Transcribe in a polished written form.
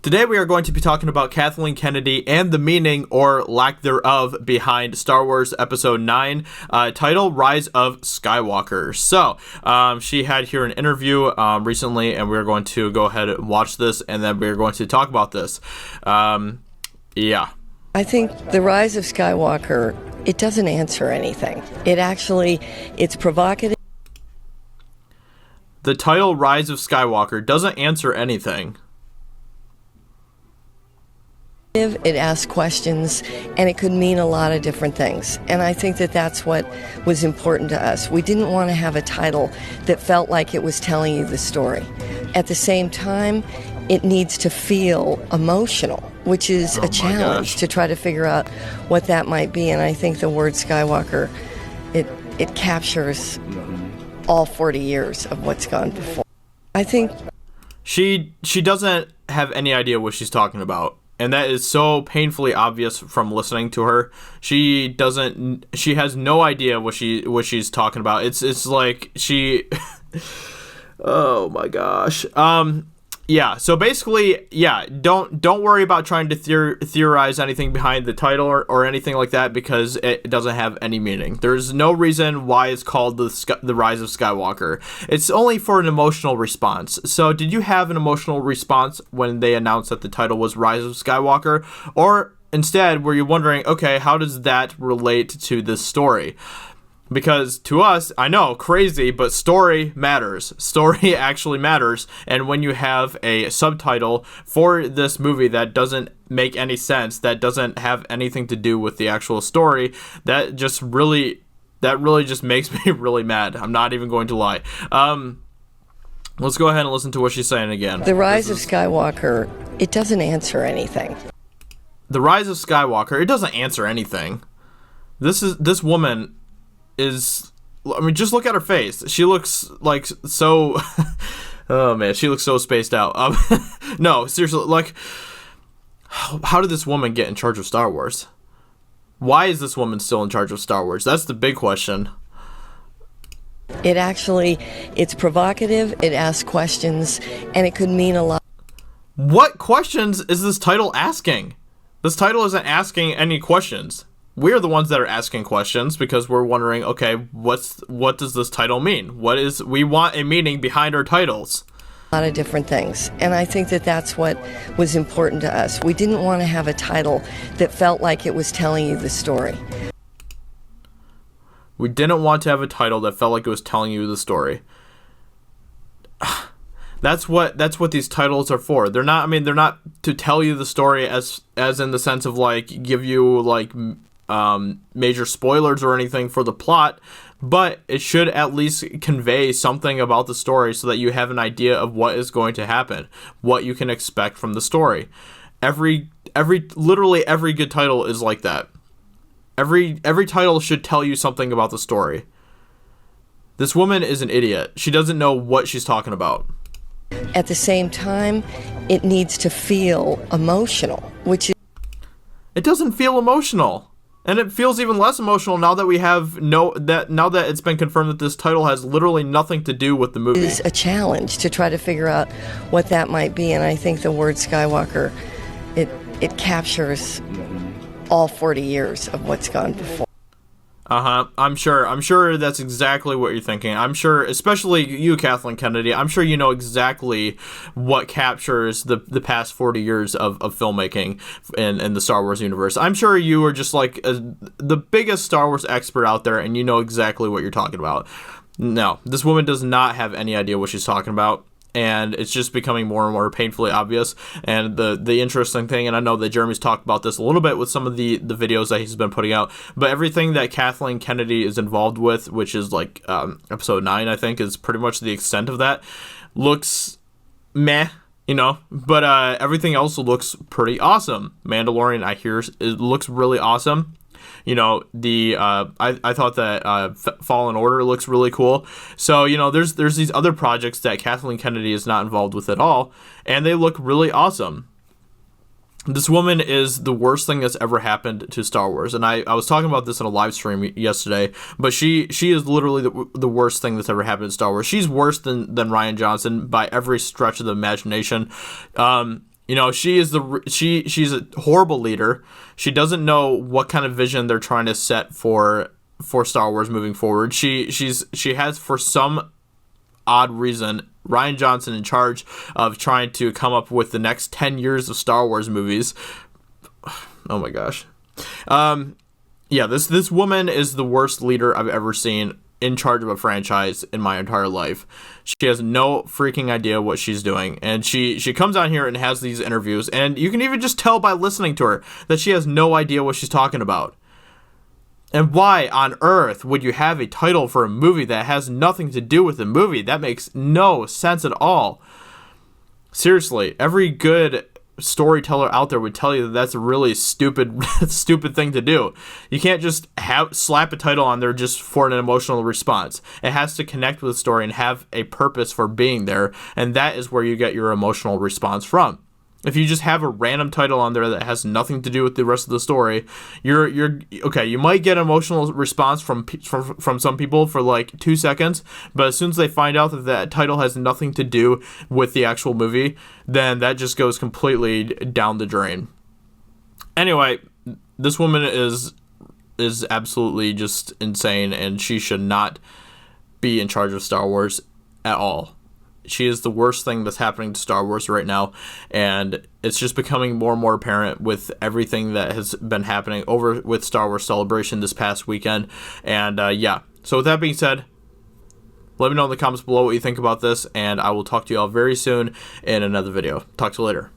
Today we are going to be talking about Kathleen Kennedy and the meaning or lack thereof behind Star Wars Episode 9, title Rise of Skywalker. So, she had here an interview recently, and we're going to go ahead and watch this, and then we're going to talk about this. Yeah. I think the Rise of Skywalker, it doesn't answer anything. It's provocative. The title Rise of Skywalker doesn't answer anything. It asks questions, and it could mean a lot of different things. And I think that that's what was important to us. We didn't want to have a title that felt like it was telling you the story. At the same time, it needs to feel emotional, which is a challenge to try to figure out what that might be. And I think the word Skywalker, it captures all 40 years of what's gone before. I think she doesn't have any idea what she's talking about. And that is so painfully obvious from listening to her. She has no idea what she's talking about. It's like she oh my gosh. Yeah, so basically, yeah, don't worry about trying to theorize anything behind the title or anything like that, because it doesn't have any meaning. There's no reason why it's called the Rise of Skywalker. It's only for an emotional response. So did you have an emotional response when they announced that the title was Rise of Skywalker? Or instead, were you wondering, okay, how does that relate to this story? Because to us, I know, crazy, but story matters. Story actually matters. And when you have a subtitle for this movie that doesn't make any sense, that doesn't have anything to do with the actual story, that really just makes me really mad. I'm not even going to lie. Let's go ahead and listen to what she's saying again. the Rise of Skywalker, it doesn't answer anything. The Rise of Skywalker, it doesn't answer anything. This woman is, I mean, just look at her face. She looks like so oh man, she looks so spaced out. No, seriously, like, how did this woman get in charge of Star Wars? Why is this woman still in charge of Star Wars? That's the big question. It's provocative, it asks questions, and it could mean a lot. What questions is this title asking? This title isn't asking any questions. We're the ones that are asking questions because we're wondering, okay, what does this title mean? We want a meaning behind our titles. A lot of different things. And I think that that's what was important to us. We didn't want to have a title that felt like it was telling you the story. We didn't want to have a title that felt like it was telling you the story. That's what these titles are for. They're not to tell you the story as in the sense of like give you like major spoilers or anything for the plot, but it should at least convey something about the story so that you have an idea of what is going to happen, what you can expect from the story. Literally every good title is like that. Every title should tell you something about the story. This woman is an idiot. She doesn't know what she's talking about. At the same time, it needs to feel emotional, it doesn't feel emotional. And it feels even less emotional now that now that it's been confirmed that this title has literally nothing to do with the movie. It is a challenge to try to figure out what that might be. And I think the word Skywalker, it captures all 40 years of what's gone before. I'm sure that's exactly what you're thinking. I'm sure, especially you, Kathleen Kennedy, I'm sure you know exactly what captures the past 40 years of filmmaking in the Star Wars universe. I'm sure you are just like the biggest Star Wars expert out there, and you know exactly what you're talking about. No, this woman does not have any idea what she's talking about. And it's just becoming more and more painfully obvious. And the interesting thing, and I know that Jeremy's talked about this a little bit with some of the videos that he's been putting out, but everything that Kathleen Kennedy is involved with, which is like episode 9, I think, is pretty much the extent of that, looks meh, you know, but everything else looks pretty awesome. Mandalorian, I hear, it looks really awesome. You know, I thought that Fallen Order looks really cool. So, you know, there's these other projects that Kathleen Kennedy is not involved with at all, and they look really awesome. This woman is the worst thing that's ever happened to Star Wars, and I was talking about this in a live stream yesterday, but she is literally the worst thing that's ever happened to Star Wars. She's worse than Rian Johnson by every stretch of the imagination. You know, she's a horrible leader. She doesn't know what kind of vision they're trying to set for Star Wars moving forward. She has, for some odd reason, Rian Johnson in charge of trying to come up with the next 10 years of Star Wars movies. Oh my gosh. Yeah, this woman is the worst leader I've ever seen in charge of a franchise in my entire life. She has no freaking idea what she's doing, and she comes out here and has these interviews, and you can even just tell by listening to her that she has no idea what she's talking about. And why on earth would you have a title for a movie that has nothing to do with the movie? That makes no sense at all. Seriously, every good storyteller out there would tell you that that's a really stupid thing to do. You can't just slap a title on there just for an emotional response. It has to connect with the story and have a purpose for being there, and that is where you get your emotional response from. If you just have a random title on there that has nothing to do with the rest of the story, you're okay. You might get an emotional response from some people for like 2 seconds, but as soon as they find out that that title has nothing to do with the actual movie, then that just goes completely down the drain. Anyway, this woman is absolutely just insane, and she should not be in charge of Star Wars at all. She is the worst thing that's happening to Star Wars right now, and it's just becoming more and more apparent with everything that has been happening over with Star Wars Celebration this past weekend. And yeah, so with that being said, let me know in the comments below what you think about this, and I will talk to you all very soon in another video. Talk to you later.